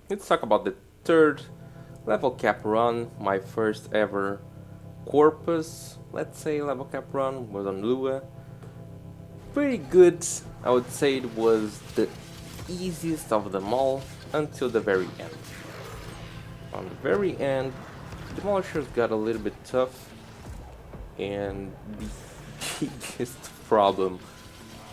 let's talk about the third level cap run, my first ever Corpus, let's say, level cap run was on Lua. Pretty good, I would say it was the easiest of them all until the very end. On the very end, Demolishers got a little bit tough, and the biggest problem,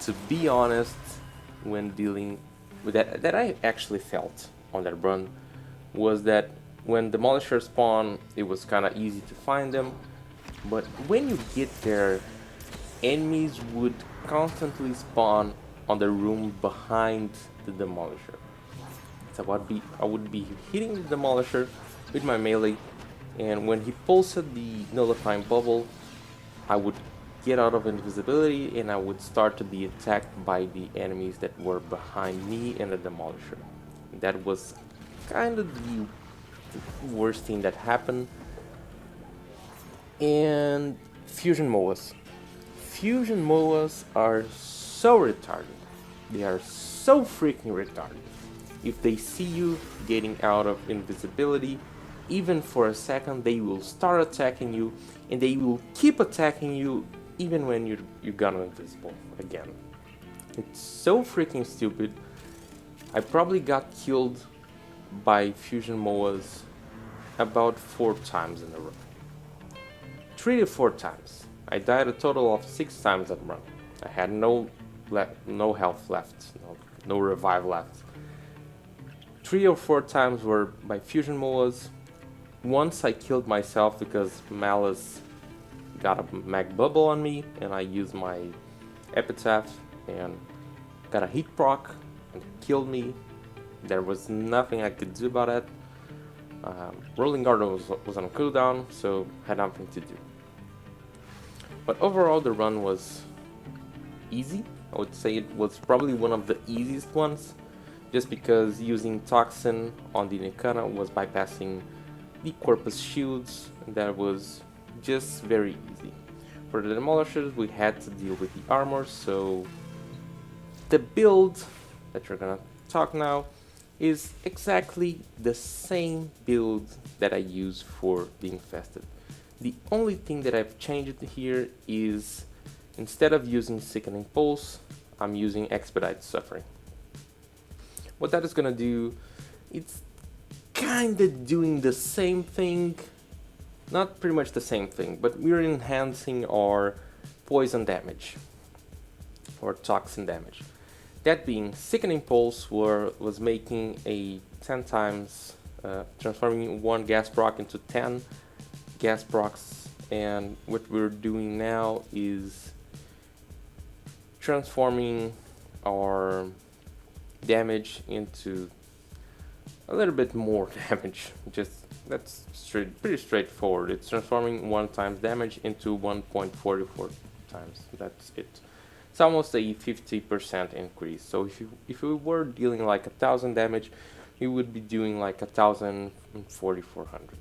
to be honest, when dealing with that I actually felt on that run was that when Demolishers spawn, it was kind of easy to find them, but when you get there, enemies would constantly spawn on the room behind the Demolisher. So I would be hitting the Demolisher with my melee, and when he pulsed the nullifying bubble, I would get out of invisibility and I would start to be attacked by the enemies that were behind me and the Demolisher. That was kind of the worst thing that happened. And Fusion moas. Fusion moas are so retarded. They are so freaking retarded. If they see you getting out of invisibility, even for a second, they will start attacking you, and they will keep attacking you even when you're gone invisible again. It's so freaking stupid. I probably got killed by Fusion moas about 4 times in a row. 3 to 4 times. I died a total of 6 times that run. I had no health left, no revive left. 3 or 4 times were by Fusion moas. Once I killed myself because Malice got a mag bubble on me, and I used my epitaph and got a heat proc and killed me. There was nothing I could do about it. Rolling guard was on cooldown, so had nothing to do. But overall, the run was easy. I would say it was probably one of the easiest ones, just because using Toxin on the Nekana was bypassing the Corpus shields, and that was just very easy. For the Demolishers, we had to deal with the armor, so the build that we're gonna talk now is exactly the same build that I use for the Infested. The only thing that I've changed here is instead of using Sickening Pulse, I'm using Expedite Suffering. What that is gonna do, it's kinda doing the same thing, not pretty much the same thing, but we're enhancing our poison damage or toxin damage. That being, Sickening Pulse was making a 10 times, transforming 1 gas proc into 10 gas procs, and what we're doing now is transforming our damage into a little bit more damage. Just that's pretty straightforward. It's transforming 1 times damage into 1.44 times. That's it. It's almost a 50% increase. So if we were dealing like 1,000 damage, we would be doing like 1,04400.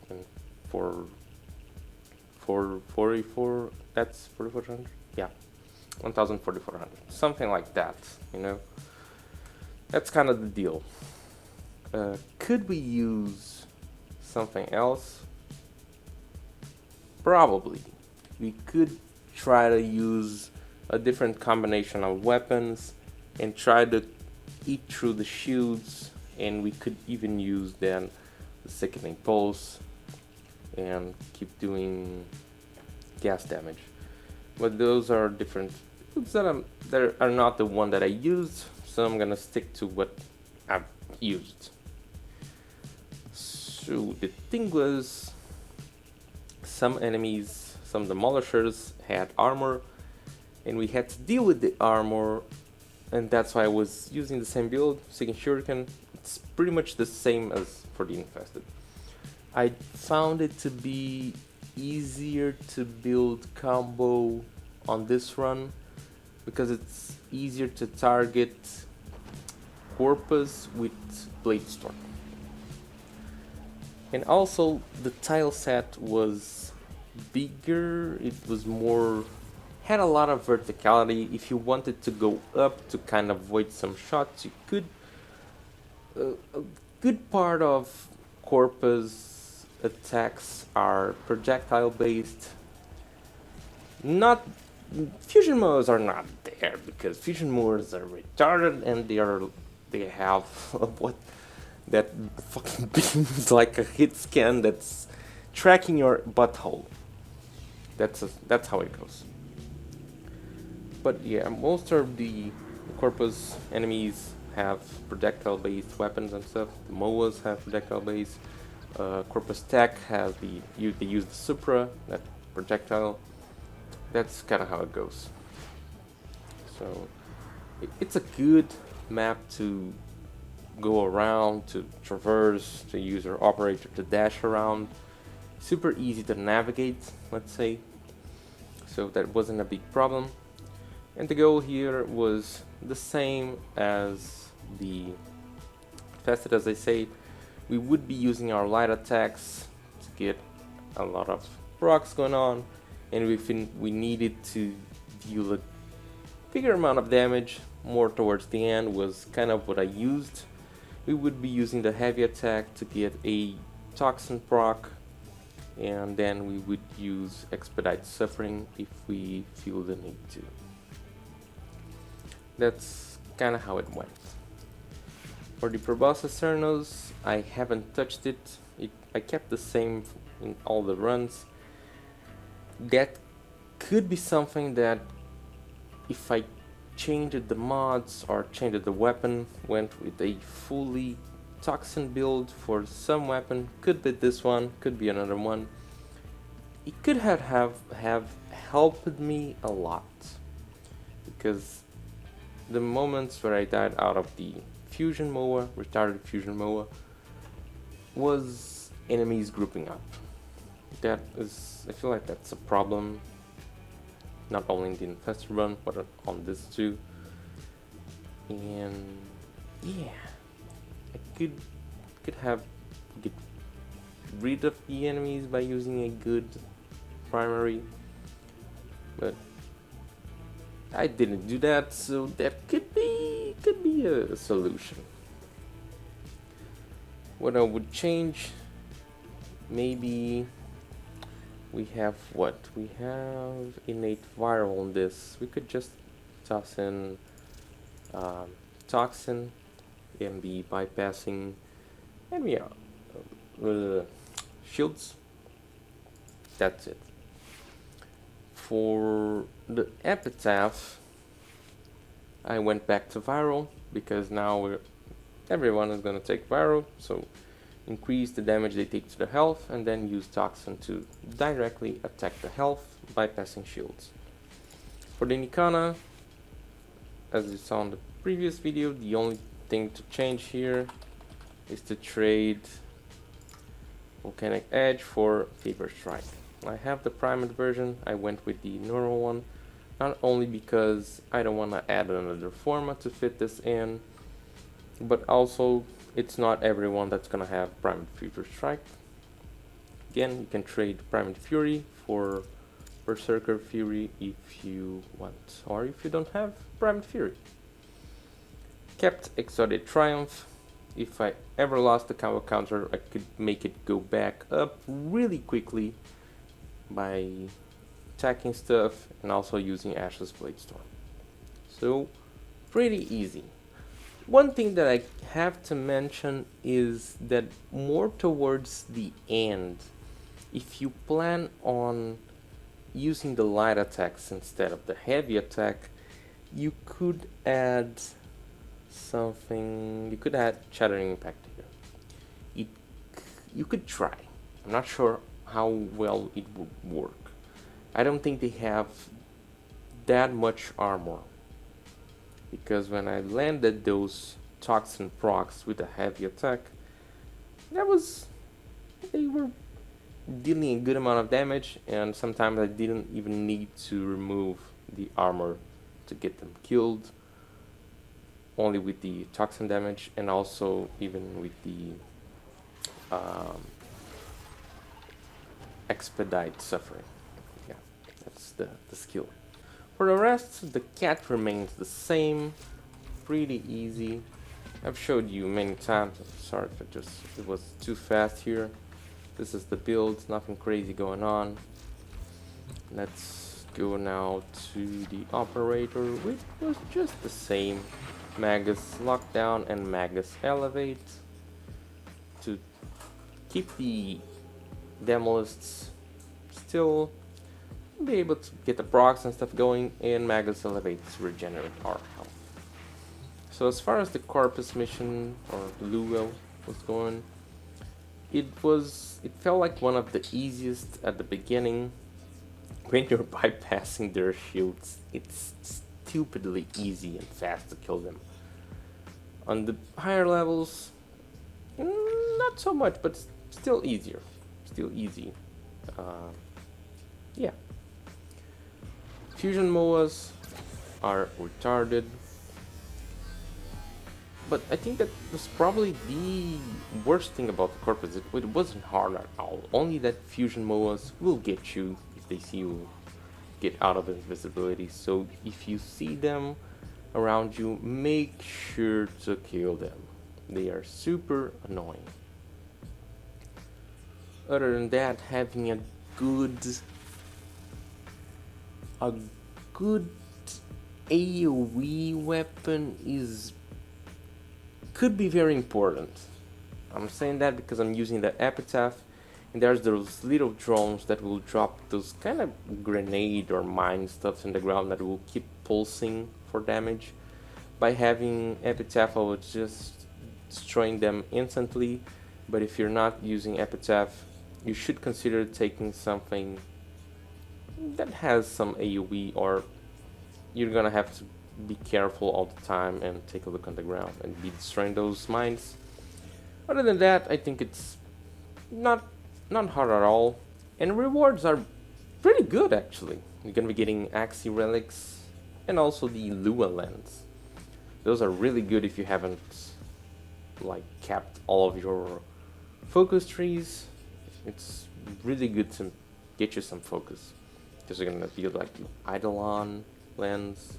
And for 44, that's 4400. Yeah, 1,4400. Something like that. You know, that's kind of the deal. Could we use something else? Probably. We could try to use a different combination of weapons and try to eat through the shields, and we could even use then the Sickening Pulse and keep doing gas damage. But those are different builds that are not the one that I used, so I'm gonna stick to what I've used. So the thing was, some enemies, some Demolishers had armor, and we had to deal with the armor, and that's why I was using the same build, Seeking Shuriken. It's pretty much the same as for the Infested. I found it to be easier to build combo on this run because it's easier to target Corpus with Bladestorm. And also the tile set was bigger, it was more, had a lot of verticality. If you wanted to go up to kind of avoid some shots, you could. good part of Corpus attacks are projectile based. Not fusion moas are not there because fusion moas are retarded and they have what that fucking beams like a hit scan that's tracking your butthole. That's how it goes. But yeah, most of the Corpus enemies have projectile-based weapons and stuff. The moas have projectile-based. Corpus Tech has they use the Supra, that projectile. That's kind of how it goes. So it's a good map to go around, to traverse, to use your operator to dash around. Super easy to navigate, let's say. So that wasn't a big problem. And the goal here was the same as the Fested, as I say. We would be using our light attacks to get a lot of procs going on, and we needed to deal a bigger amount of damage more towards the end was kind of what I used. We would be using the heavy attack to get a toxin proc, and then we would use expedite suffering if we feel the need to. That's kind of how it went. For the Proboscis Cernos, I haven't touched it. I kept the same in all the runs. That could be something that if I changed the mods or changed the weapon, went with a fully toxin build for some weapon, could be this one, could be another one. It could have helped me a lot, because the moments where I died out of the fusion moa, retarded fusion moa, was enemies grouping up. That is, I feel like that's a problem, not only in the infested run, but on this too. And yeah, I could have get rid of the enemies by using a good primary, but I didn't do that, so that could be a solution. What I would change, maybe we have innate viral on this. We could just toss in toxin and be bypassing, and yeah, shields. That's it. For the epitaph, I went back to viral because now everyone is gonna take viral, so increase the damage they take to the health and then use toxin to directly attack the health, bypassing shields. For the Nikana, as you saw in the previous video, the only thing to change here is to trade Volcanic Edge for Fever Strike. I have the primed version. I went with the normal one, not only because I don't want to add another format to fit this in, but also it's not everyone that's gonna have primed Fever Strike. Again, you can trade primed Fury for Berserker Fury if you want, or if you don't have primed Fury. Kept Exotic Triumph. If I ever lost the combo counter, I could make it go back up really quickly by attacking stuff and also using Ash's Bladestorm. So, pretty easy. One thing that I have to mention is that more towards the end, if you plan on using the light attacks instead of the heavy attack, you could add something. You could add Shattering Impact here. You could try. I'm not sure how well it would work. I don't think they have that much armor, because when I landed those toxin procs with a heavy attack, they were dealing a good amount of damage, and sometimes I didn't even need to remove the armor to get them killed, only with the toxin damage, and also even with the expedite suffering. Yeah, that's the skill. For the rest, the cat remains the same, pretty easy. I've showed you many times. I'm sorry if it was too fast here. This is the build, nothing crazy going on. Let's go now to the operator, which was just the same. Magus lockdown and Magus elevate to keep the demolists still be able to get the procs and stuff going, and Magus elevate to regenerate our health. So as far as the Corpus mission or Luo was going, it felt like one of the easiest at the beginning. When you're bypassing their shields, it's stupidly easy and fast to kill them. On the higher levels, not so much, but still easier. Still easy. Yeah. Fusion moas are retarded. But I think that was probably the worst thing about the Corpus. It wasn't hard at all. Only that fusion moas will get you if they see you get out of invisibility. So if you see them around you, make sure to kill them. They are super annoying. Other than that, having a good AoE weapon could be very important. I'm saying that because I'm using the epitaph, and there's those little drones that will drop those kind of grenade or mine stuff in the ground that will keep pulsing for damage. By having epitaph, I was just destroying them instantly. But if you're not using epitaph, you should consider taking something that has some AoE, or you're gonna have to be careful all the time and take a look on the ground and be destroying those mines. Other than that, I think it's not hard at all, and rewards are pretty good actually. You're gonna be getting Axie relics and also the Lua lens. Those are really good if you haven't like capped all of your focus trees. It's really good to get you some focus, because you're gonna build like the Eidolon lens,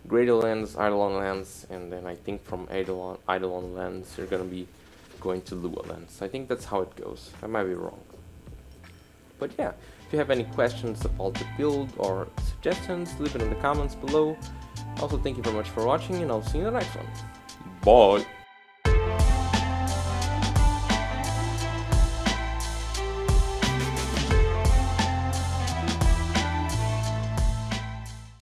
Gradle lens, Eidolon lens, and then I think from Eidolon lens you're gonna be going to Lua lens. I think that's how it goes. I might be wrong. But yeah, if you have any questions about the build or suggestions, leave it in the comments below. Also, thank you very much for watching, and I'll see you in the next one. Bye!